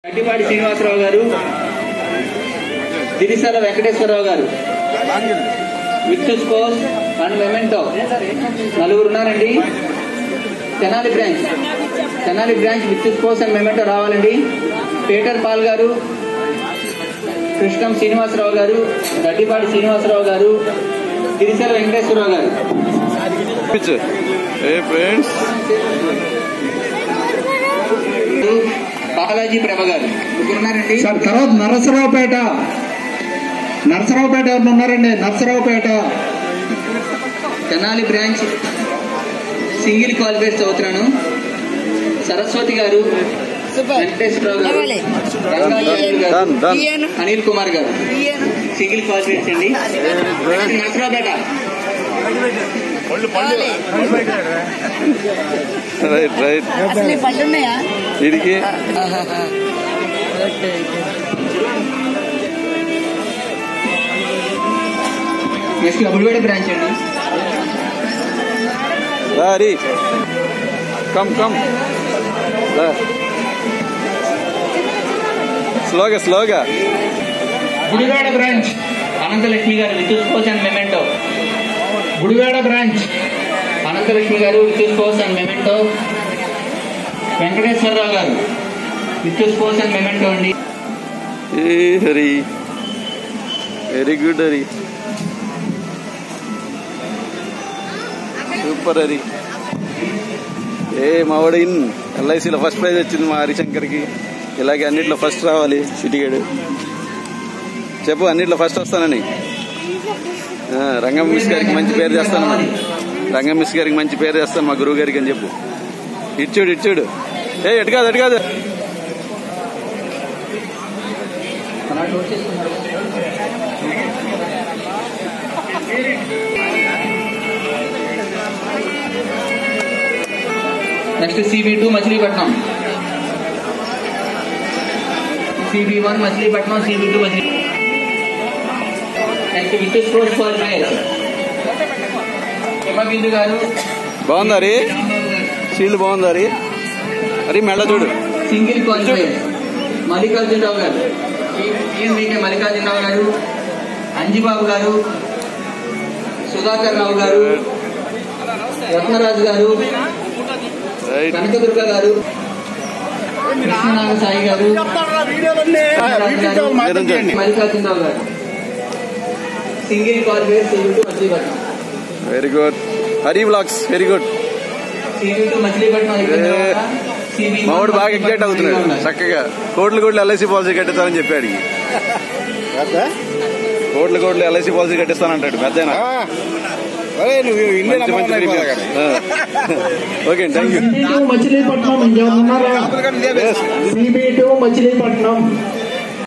గడ్డిపాటి శ్రీనివాసరావు గారు, Dirisala Venkateswararao garu, with sports and memento నలుగురు ఉన్నారండి. Tenali branch with sports and memento రావాలండి. పీటర్ పాల్ గారు, కృష్ణం శ్రీనివాసరావు గారు, గడ్డిపాటి శ్రీనివాసరావు గారు, దిరిసాల వెంకటేశ్వరరావు గారు. బాలాజీ ప్రభ గారు ఉన్నారండి. సార్ తర్వాత నరసరావుపేట ఎవరు ఉన్నారండి? Narasaraopet Tenali branch single qualifier చదువుతున్నాను. సరస్వతి గారు, వెంకటేశ్వరరావు గారు, రంగాచార్యులు గారు, అనిల్ కుమార్ గారు సింగిల్ క్వాలిఫైర్స్ అండి. నరసరావుపేట నెక్స్ట్ అబుల్వేడ బ్రాంచ్ అండి. స్లోగా Gudivada branch Ananthalakshmi garu with sports and memento. Gudivada branch Ananthalakshmi garu with sports and memento. Venkateswararao garu with sports and memento అండి. Hari very good Hari, super Hari. మావాడు ఇన్ ఎల్ఐసిలో ఫస్ట్ ప్రైజ్ వచ్చింది మా హరిశంకర్కి. ఇలాగే అన్నిట్లో ఫస్ట్ రావాలి సిటీగాడు. చెప్పు అన్నిట్లో ఫస్ట్ వస్తానని. రంగం మిస్ గారికి మంచి పేరు చేస్తాను. రంగం మిస్ గారికి మంచి పేరు చేస్తాను మా గురువు గారికి అని చెప్పు. ఇచ్చాడు ఎటు కాదు next CB2 Machilipatnam, CB1 Machilipatnam, CB2 Machilipatnam. Next with sports qualifier Himabindu గారు. బాగుందారి సీల్డ్ బాగుందారి. అరే మెళ్ళ చూడు. సింగిల్ క్వాలిఫైర్ మల్లికార్జునరావు గారు, మల్లికార్జునరావు గారు, అంజిబాబు గారు, సుధాకర్ రావు గారు, రత్నరాజు గారు, కనకదుర్గ గారు, కృష్ణనాగ Sai garu, Mallikarjunarao garu. Single qualifier CB2 Machilipatnam. Very good Hari blogs, very good. CB2 Machilipatnam. మావాడు బాగా ఎగ్జైట్ అవుతున్నాడు. చక్కగా కోట్లు LIC పాలసీ కట్టిస్తానని చెప్పాడు. కోట్లు LIC పాలసీ కట్టిస్తానంటాడు పెద్దనా. Okay thank you. Machilipatnam CB2 Machilipatnam.